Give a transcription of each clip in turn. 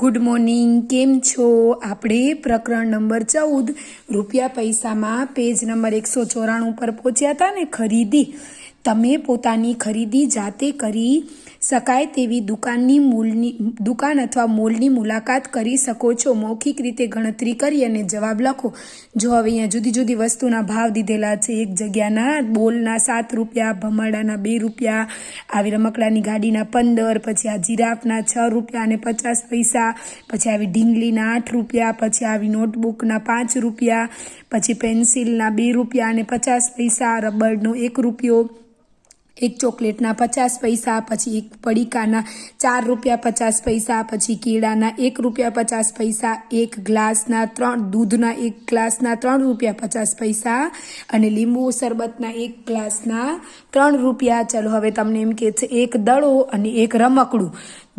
Good morning, કેમ છો? આપણે પ્રકરણ નંબર 14 રૂપિયા પૈસામાં પેજ નંબર 194 પર પહોંચ્યા હતા ને. ખરીદી. તમે પોતાની ખરીદી જાતે કરી શકાય તેવી દુકાન અથવા મોલની મુલાકાત કરી શકો છો. મૌખિક રીતે ગણતરી કરી અને જવાબ લખો. જો હવે અહીંયા જુદી જુદી વસ્તુના ભાવ દીધેલા છે. એક જગ્યાના બોલના 7 રૂપિયા, ભમરડાના 2 રૂપિયા, આવી રમકડાની ગાડીના 15, પછી આ જીરાફના 6 રૂપિયા અને 50 પૈસા, પછી આવી ઢીંગલીના 8 રૂપિયા, પછી આવી નોટબુકના 5 રૂપિયા, પછી પેન્સિલના 2 રૂપિયા અને 50 પૈસા, રબરનો 1 રૂપિયો, એક ચોકલેટના 50 પૈસા, પછી એક પડીકાના 4 રૂપિયા 50 પૈસા, પછી કેળાના 1 રૂપિયા 50 પૈસા, એક ગ્લાસના 3 દૂધના 1 ગ્લાસના 3 રૂપિયા 50 પૈસા અને લીંબુ શરબતના 1 ગ્લાસના 3 રૂપિયા. ચલો હવે તમને એમ કે છે એક દડો અને એક રમકડું.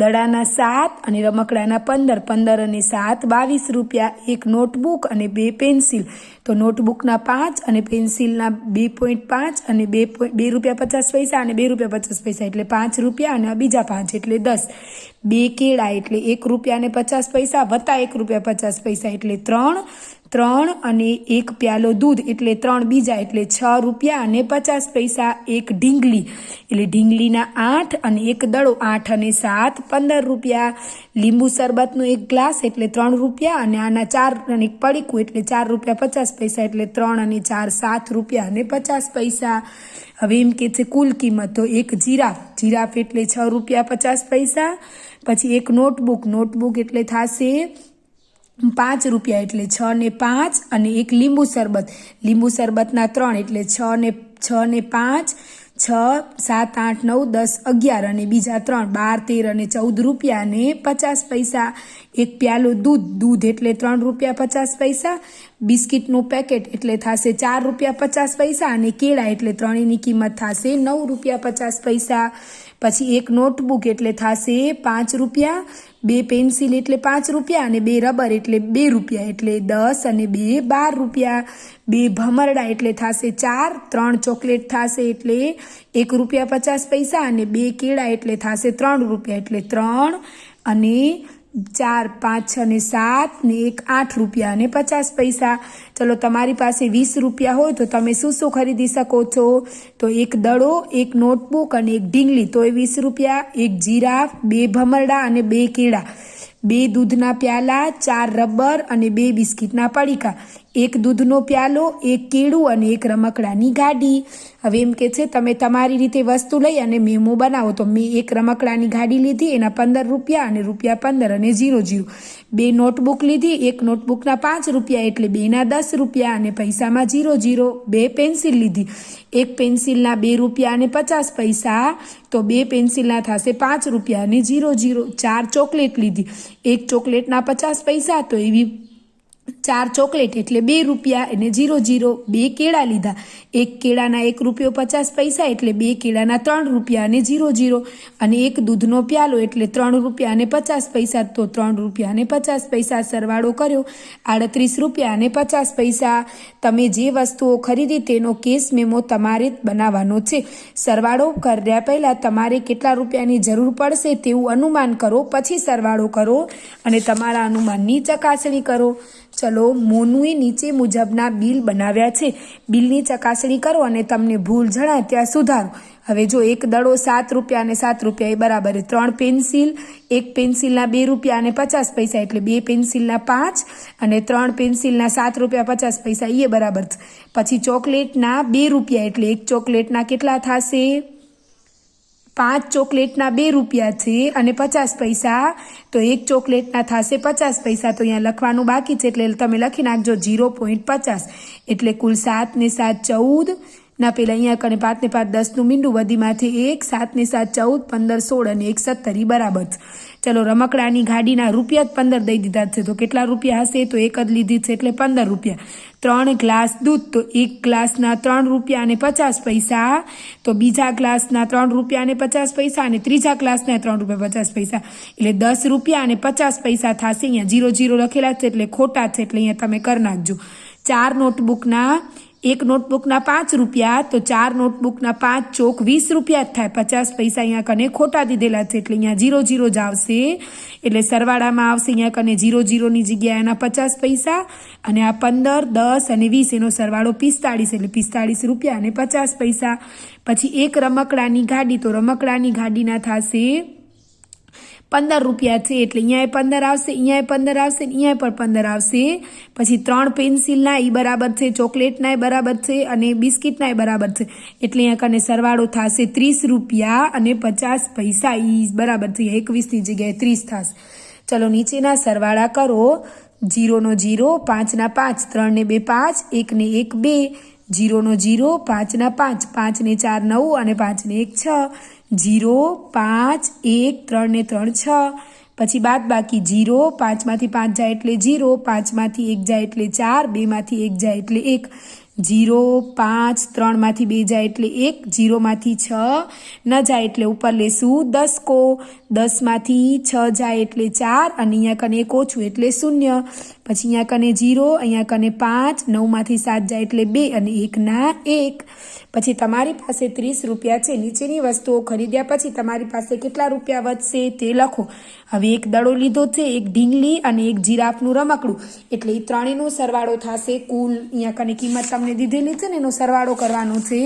દડાના 7 અને રમકડાના 15, 15 અને 7 22 રૂપિયા. એક નોટબુક અને 2 પેન્સિલ. તો નોટબુકના 5 અને પેન્સિલના 2.5 અને 2 રૂપિયા 50 પૈસા અને 2 રૂપિયા 50 પૈસા એટલે 5 રૂપિયા અને બીજા 5 એટલે 10. 2 કેળા એટલે 1 રૂપિયા અને 50 પૈસા વત્તા 1 રૂપિયા 50 પૈસા એટલે 3 અને એક પ્યાલો દૂધ એટલે 3 બીજા એટલે 6 રૂપિયા અને 50 પૈસા. એક ઢીંગલી એટલે ઢીંગલીના 8 અને એક દડો 8 અને 7 15 રૂપિયા. લીંબુ શરબતનો 1 ગ્લાસ એટલે 3 રૂપિયા અને આના 4 અને એક પડીકું એટલે 4 રૂપિયા 50 પૈસા એટલે 3 અને 4 7 રૂપિયા અને 50 પૈસા. હવે એમ કે છે કુલ કિંમત. તો એક જીરાફ એટલે 6 રૂપિયા 50 પૈસા. પછી એક નોટબુક એટલે થશે 5 રૂપિયા એટલે 6 ને 5 અને એક લીંબુ શરબતના 3 એટલે 6 ને 5 6 7 8 9 10 11 અને બીજા 3 12 13 અને 14 રૂપિયા અને 50 પૈસા. એક પ્યાલો દૂધ એટલે 3 રૂપિયા 50 પૈસા. બિસ્કિટનું પેકેટ એટલે થશે 4 રૂપિયા 50 પૈસા અને કેળા એટલે ત્રણેયની કિંમત થશે 9 રૂપિયા 50 પૈસા. પછી એક નોટબુક એટલે થશે 5 રૂપિયા. 2 પેન્સિલ એટલે 5 રૂપિયા અને 2 રબર એટલે 2 રૂપિયા એટલે 10 અને 2 12 રૂપિયા. 2 ભમરડા એટલે થશે 4. 3 ચોકલેટ થશે એટલે 1 રૂપિયા 50 પૈસા અને 2 કેળા એટલે થશે 3 રૂપિયા એટલે 3 અને 4 5 6 ને 7 ને 1 8 રૂપિયા અને 50 પૈસા. ચલો તમારી પાસે 20 રૂપિયા હોય તો તમે શું ખરીદી શકો છો? તો એક દડો, એક નોટબુક અને એક ઢીંગલી તો એ 20 રૂપિયા. એક જીરાફ, 2 ભમરડા અને 2 કેળા, 2 દૂધના પ્યાલા, 4 રબર અને 2 બિસ્કિટના પડીકા, એક દૂધનો પ્યાલો, એક કેળું અને એક રમકડાની ગાડી. હવે એમ કે છે તમે તમારી રીતે વસ્તુ લઈ અને મેમો બનાવો. તો મેં એક રમકડાની ગાડી લીધી, એના 15 રૂપિયા અને રૂપિયા 15 અને 00. 2 નોટબુક લીધી, એક નોટબુકના 5 રૂપિયા એટલે 2ના 10 રૂપિયા અને પૈસામાં 00. 2 પેન્સિલ લીધી, એક પેન્સિલના 2 રૂપિયા અને 50 પૈસા તો 2 પેન્સિલના થશે 5 રૂપિયા અને 00. 4 ચોકલેટ લીધી, એક ચોકલેટના 50 પૈસા તો એવી 4 ચોકલેટ એટલે 2 રૂપિયા અને 00. 2 કેળા લીધા, એક કેળાના 1 રૂપિયો 50 પૈસા એટલે 2 કેળાના 3 રૂપિયા અને 00. અને એક દૂધનો પ્યાલો એટલે 3 રૂપિયા અને 50 પૈસા તો 3 રૂપિયા અને 50 પૈસા. સરવાળો કર્યો 38 રૂપિયા અને 50 પૈસા. તમે જે વસ્તુઓ ખરીદી તેનો કેસ મેમો તમારે બનાવવાનો છે. સરવાળો કર્યા પહેલાં તમારે કેટલા રૂપિયાની જરૂર પડશે તેવું અનુમાન કરો, પછી સરવાળો કરો અને તમારા અનુમાનની ચકાસણી કરો. ચલો, મોનુએ નીચે મુજબના બિલ બનાવ્યા છે. બિલની ચકાસણી કરો અને તમને ભૂલ જણાય ત્યાં સુધારો. હવે જો એક દડો 7 રૂપિયા અને 7 રૂપિયા એ બરાબર. 3 પેન્સિલ, એક પેન્સિલના 2 રૂપિયા અને 50 પૈસા એટલે 2 પેન્સિલના 5 અને 3 પેન્સિલના 7 રૂપિયા 50 પૈસા એ બરાબર છે. પછી ચોકલેટના 2 રૂપિયા એટલે એક ચોકલેટના કેટલા થશે? 5 ચોકલેટના 2 રૂપિયા છે અને 50 પૈસા તો એક ચોકલેટના થશે 50 પૈસા. તો અહીંયા લખવાનું બાકી છે એટલે તમે લખી નાખજો 0.50 એટલે કુલ 7 ને 7 14 ના પેલા અહીંયા કને 5 ને 5 10નું મીંડું વધીમાંથી 1 7 ને 7 14 15 16 અને 1 17 બરાબર છે. ચલો, રમકડાની ગાડીના રૂપિયા 15 દઈ દીધા છે તો કેટલા રૂપિયા હશે? તો એક જ લીધી છે એટલે 15 રૂપિયા. 3 ગ્લાસ દૂધ તો એક ગ્લાસના 3 રૂપિયા અને 50 પૈસા તો બીજા ગ્લાસના 3 રૂપિયા અને 50 પૈસા અને ત્રીજા ગ્લાસના 3 રૂપિયા 50 પૈસા એટલે 10 રૂપિયા અને 50 પૈસા થશે. અહીંયા 00 લખેલા છે એટલે ખોટા છે એટલે અહીંયા તમે કરી નાખજો. 4 નોટબુકના એક નોટબુકના 5 રૂપિયા, તો 4 નોટબુકના 5 ચોક 20 રૂપિયા જ થાય. 50 પૈસા અહીંયા કને ખોટા દીધેલા છે એટલે અહીંયા 0 0 જ આવશે. એટલે સરવાળામાં આવશે અહીંયા કને 0 0ની જગ્યાએ એના 50 પૈસા, અને આ 15, 10 અને 20 એનો સરવાળો 45, એટલે 45 રૂપિયા અને 50 પૈસા. પછી એક રમકડાની ગાડી, તો રમકડાની ગાડીના થશે 15 રૂપિયા છે એટલે અહીંયા 15 આવશે, અહીંયા 15 આવશે, અહીંયા પણ 15 આવશે. પછી 3 પેન્સિલના એ બરાબર છે, ચોકલેટના એ બરાબર છે અને બિસ્કિટના એ બરાબર છે એટલે અહીંયા કને સરવાળો થશે 30 રૂપિયા અને 50 પૈસા. એ બરાબર છે, 21ની જગ્યાએ 30 થશે. ચલો નીચેના સરવાળા કરો. 0 નો 0, 5 ના 5, 3 ને 2 5, 1 ને 1 2, 0 નો 0, 5 ના 5, 5 ને 4 9 અને 5 ને 1 6, 0 5 1, 3 ને 3 6. પછી બાદ બાકી 0, 5 માંથી 5 જાય એટલે 0, 5 માંથી 1 જાય એટલે 4, 2 માંથી 1 જાય એટલે 1, 0 5, 3 માંથી 2 જાય એટલે 1, 0 માંથી 6 ન જાય એટલે ઉપર લેશું 10 કો, 10 માંથી 6 જાય એટલે 4 અને અહીંયા કને 1 ઓછું એટલે 0. પછી અહીંયા કને 0, અહીંયા કને 5, 9 માંથી 7 જાય એટલે 2 અને 1 ના 1. પછી તમારી પાસે 30 રૂપિયા છે. નીચેની વસ્તુઓ ખરીદ્યા પછી તમારી પાસે કેટલા રૂપિયા વધશે તે લખો. હવે એક દડો લીધો છે, એક ઢીંગલી અને એક જીરાફનું રમકડું, એટલે એ ત્રણેયનો સરવાળો થશે. કુલ અહીંયા કને કિંમત તમને દીધેલી છે ને એનો સરવાળો કરવાનો છે,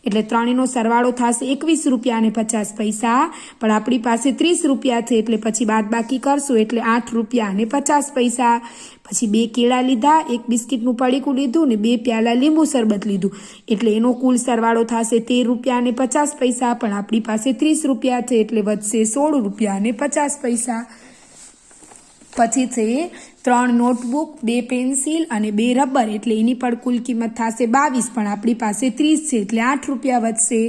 એટલે ત્રણેયનો સરવાળો થશે 21 રૂપિયા અને 50 પૈસા. પણ આપણી પાસે 30 રૂપિયા છે એટલે પછી બાદ બાકી કરશું એટલે 8 રૂપિયા અને 50 પૈસા. પછી 2 કેળા લીધા, 1 બિસ્કિટનું પડીકું લીધું ને 2 પ્યાલા લીંબુ શરબત લીધું, એટલે એનો કુલ સરવાળો થશે 13 રૂપિયા અને 50 પૈસા. પણ આપણી પાસે 30 રૂપિયા છે એટલે વધશે 16 રૂપિયા અને 50 પૈસા. પછી છે 3 નોટબુક, 2 પેન્સિલ અને 2 રબર, એટલે એની પણ કુલ કિંમત થશે 22, પણ આપણી પાસે 30 છે એટલે 8 રૂપિયા વધશે.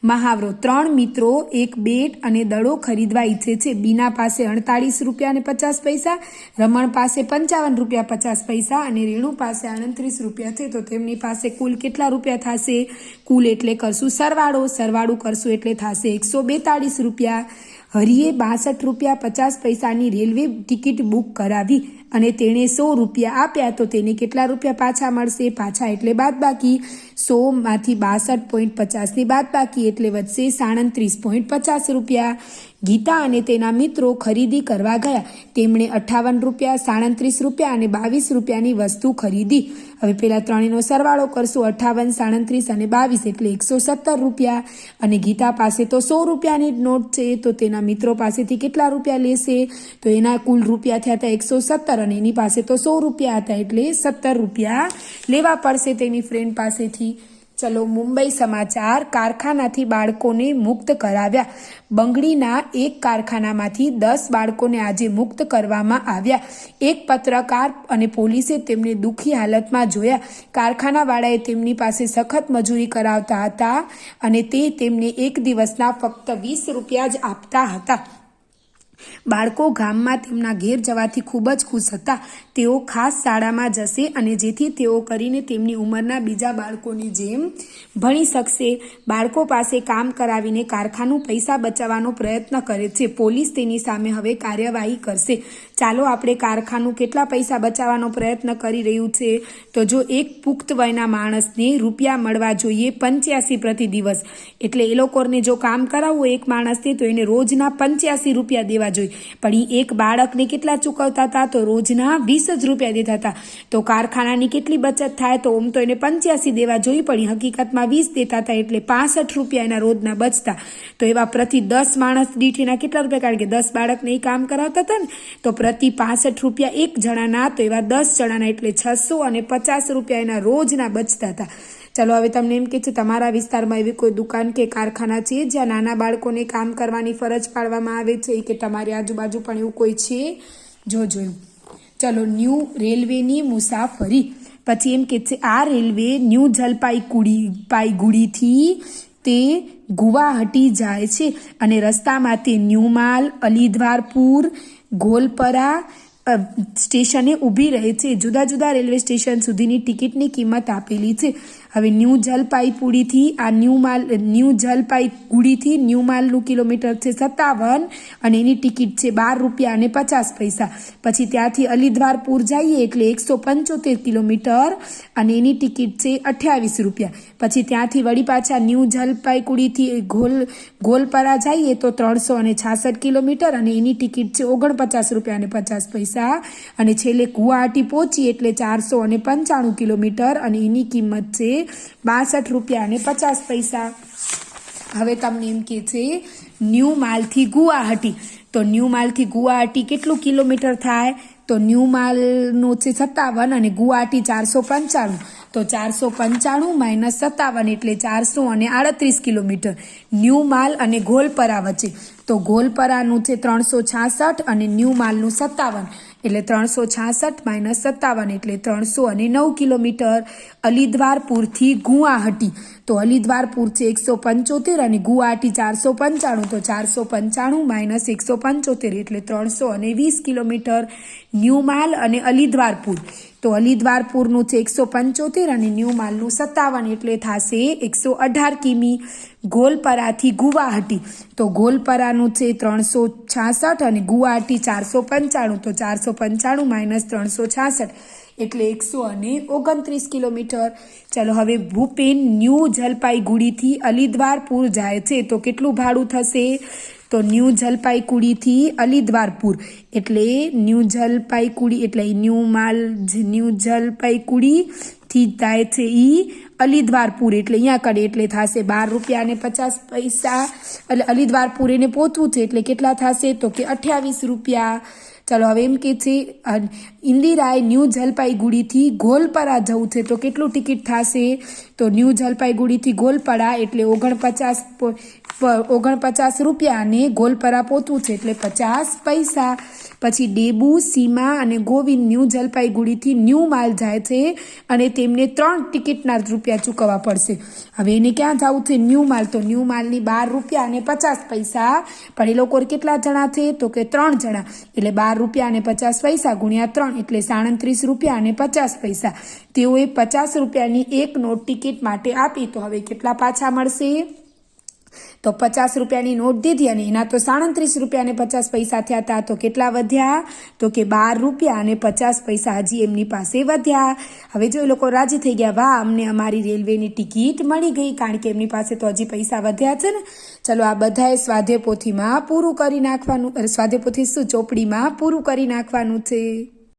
મહાવરો. 3 મિત્રો એક બેટ અને દડો ખરીદવા ઈચ્છે છે. બીના પાસે 48 રૂપિયા અને 50 પૈસા, રમણ પાસે 55 રૂપિયા 50 પૈસા અને રેણુ પાસે 38 રૂપિયા છે. તો તેમની પાસે કુલ કેટલા રૂપિયા થશે? કુલ એટલે કરશું સરવાળું કરશું એટલે થશે 142 રૂપિયા. હરિએ 62 રૂપિયા 50 પૈસાની રેલવે ટિકિટ બુક કરાવી અને તેણે 100 રૂપિયા આપ્યા, તો તેને કેટલા રૂપિયા પાછા મળશે? પાછા એટલે બાદ બાકી. 100 માંથી 62.50 ની બાદ બાકી એટલે વધશે 37.50 રૂપિયા. ગીતા અને તેના મિત્રો ખરીદી કરવા ગયા. તેમણે 58 રૂપિયા, 37 રૂપિયા અને 22 રૂપિયાની વસ્તુ ખરીદી. હવે પેલા ત્રણેયનો સરવાળો કરશું. 58, 37 અને 22 એટલે 117 રૂપિયા. અને ગીતા પાસે તો 100 રૂપિયાની નોટ છે, તો તેના મિત્રો પાસેથી કેટલા રૂપિયા લેશે? તો એના કુલ રૂપિયા થયા હતા 117 અને એની પાસે તો 100 રૂપિયા હતા એટલે 17 રૂપિયા લેવા પડશે તેની ફ્રેન્ડ પાસેથી. ચલો મુંબઈ સમાચાર. કારખાનાથી બાળકોને મુક્ત કરાવ્યા. બંગડીના એક કારખાનામાંથી 10 બાળકોને આજે મુક્ત કરવામાં આવ્યા. એક પત્રકાર અને પોલીસે તેમને દુઃખી હાલતમાં જોયા. કારખાનાવાળાએ તેમની પાસે સખત મજૂરી કરાવતા હતા અને તે તેમને એક દિવસના ફક્ત 20 રૂપિયા જ આપતા હતા. બાળકો ગામમાં તેમના ઘેર જવાથી ખૂબ જ ખુશ હતા. તેઓ ખાસ શાળામાં જશે અને જેથી તેઓ કરીને તેમની ઉંમરના બીજા બાળકોની જેમ ભણી શકશે. બાળકો પાસે કામ કરાવીને કારખાનું પૈસા બચાવવાનો પ્રયત્ન કરે છે. પોલીસ તેની સામે હવે કાર્યવાહી કરશે. ચાલો આપણે કારખાનું કેટલા પૈસા બચાવવાનો પ્રયત્ન કરી રહ્યું છે? તો જો એક પુખ્ત વયના માણસને રૂપિયા મળવા જોઈએ 85 પ્રતિ દિવસ, એટલે એ લોકોને જો કામ કરાવવું એક માણસને તો એને રોજના 85 રૂપિયા દેવા જોઈએ. પણ એ એક બાળકને કેટલા ચૂકવતા હતા? તો રોજના 20 જ રૂપિયા દેતા હતા. તો કારખાનાની કેટલી બચત થાય? તો આમ તો એને 85 દેવા જોઈએ, પણ હકીકતમાં 20 દેતા હતા એટલે 65 રૂપિયા એના રોજના બચતા. તો એવા પ્રતિ 10 માણસ દીઠ એના કેટલા રૂપિયા? કારણ કે 10 બાળકને એ કામ કરાવતા હતા ને, તો પ્રતિ 65 રૂપિયા એક જણાના, તો એવા 10 જણાના એટલે 650 રૂપિયા એના રોજના બચતા હતા. ચલો હવે તમને એમ કે છે તમારા વિસ્તારમાં એવી કોઈ દુકાન કે કારખાના છે જ્યાં નાના બાળકોને કામ કરવાની ફરજ પાડવામાં આવે છે, કે તમારી આજુબાજુ પણ એવું કોઈ છે? જોજો. ચલો ન્યૂ રેલવેની મુસાફરી. પછી એમ કે છે આ રેલવે ન્યૂ જલપાઈગુડીથી તે ગુવાહાટી જાય છે અને રસ્તામાં તે ન્યૂમાલ, અલીદ્વારપુર, ગોલપરા સ્ટેશને ઊભી રહે છે. જુદા જુદા રેલવે સ્ટેશન સુધીની ટિકિટની કિંમત આપેલી છે. હવે ન્યૂ જલપાઈગુડીથી ન્યૂ જલપાઈગુડીથી ન્યૂ માલનું કિલોમીટર છે 57 અને એની ટિકિટ છે 12 રૂપિયા અને 50 પૈસા. પછી ત્યાંથી અલીદ્વારપુર જઈએ એટલે 175 કિલોમીટર અને એની ટિકિટ છે 28 રૂપિયા. પછી ત્યાંથી વળી પાછા ન્યૂ જલપાઈગુડીથી ગોલપરા જઈએ તો 366 કિલોમીટર અને એની ટિકિટ છે 49 રૂપિયા અને 50 પૈસા. અને છેલ્લે ગુવાહાટી પહોંચી એટલે 495 કિલોમીટર અને એની કિંમત છે 62 રૂપિયા અને 50 પૈસા. હવે તમને એમ કે છે ન્યૂ માલથી ગુવાહાટી, તો ન્યૂ માલથી ગુવાહાટી કેટલું કિલોમીટર થાય? તો ન્યૂ માલનું છે 57 અને ગુવાહાટી 495, તો 495 માઇનસ 57 એટલે 438 કિલોમીટર. ન્યૂ માલ અને ગોલપરા વચ્ચે, તો ગોલપરાનું છે 366 અને ન્યૂ માલનું 57 એટલે 366 માઇનસ 57 એટલે 309 કિલોમીટર. અલીદ્વારપુરથી ગુવાહાટી, તો અલીદ્વારપુર છે 175 અને ગુવાહાટી 495, તો 495 માઇનસ 175 એટલે 320 કિલોમીટર. ન્યૂ માલ અને અલીદ્વારપુર, તો અલીદ્વારપુરનું છે 175 અને ન્યૂ માલનું 57 એટલે થશે 118 કિમી. ગોલપરાથી ગુવાહાટી, તો ગોલપરાનું છે 366 અને ગુવાહાટી 495, તો 495 માઇનસ 366 એટલે 129 કિલોમીટર. ચાલો હવે ભૂપેન ન્યૂ જલપાઈગુડીથી અલીદ્વારપુર જાય છે તો કેટલું ભાડું થશે? તો ન્યૂ જલપાઈગુડીથી અલીદ્વારપુર એટલે ન્યૂ જલપાઈગુડી એટલે ન્યૂ જલપાઈગુડીથી જાય છે અલીદ્વારપુર એટલે અહીંયા કડે એટલે થશે 12 રૂપિયા અને 50 પૈસા. એટલે અલીદ્વારપુર એને પહોંચવું છે એટલે કેટલા થશે? તો કે 28 રૂપિયા. ચાલો હવે એમ કે છે ઇન્દિરાએ ન્યૂ જલપાઈગુડીથી ગોલપરા જવું છે તો કેટલું ટિકિટ થશે? તો ન્યૂ જલપાઈગુડીથી ગોલપરા એટલે 49 રૂપિયા અને ગોલપરા પહોંચવું છે એટલે 50 પૈસા. પછી ડેબુ, સીમા અને ગોવિંદ ન્યૂ જલપાઈગુડીથી ન્યૂ માલ જાય છે અને તેમને 3 ટિકિટના રૂપિયા ચૂકવવા પડશે. હવે એને ક્યાં જવું છે? ન્યૂ માલ, તો ન્યૂ માલની 12 રૂપિયા અને 50 પૈસા. પણ એ લોકો કેટલા જણા છે? તો કે 3 જણા એટલે 12 રૂપિયા અને 50 પૈસા ગુણ્યા 3 એટલે 37 રૂપિયા અને 50 પૈસા. તેઓએ 50 રૂપિયાની એક નોટ ટિકિટ માટે આપી, તો હવે કેટલા પાછા મળશે? તો 50 રૂપિયાની નોટ દીધી અને એના તો 37 રૂપિયા અને 50 પૈસા થયા હતા, તો કેટલા વધ્યા? તો કે 12 રૂપિયા અને 50 પૈસા હજી એમની પાસે વધ્યા. હવે જો એ લોકો રાજી થઈ ગયા, વાહ અમને અમારી રેલવેની ટિકિટ મળી ગઈ, કારણ કે એમની પાસે તો હજી પૈસા વધ્યા છે ને. ચલો આ બધાએ સ્વાધ્યાય પોથીમાં પૂરું કરી નાખવાનું, સ્વાધ્યાય પોથી શું ચોપડીમાં પૂરું કરી નાખવાનું છે.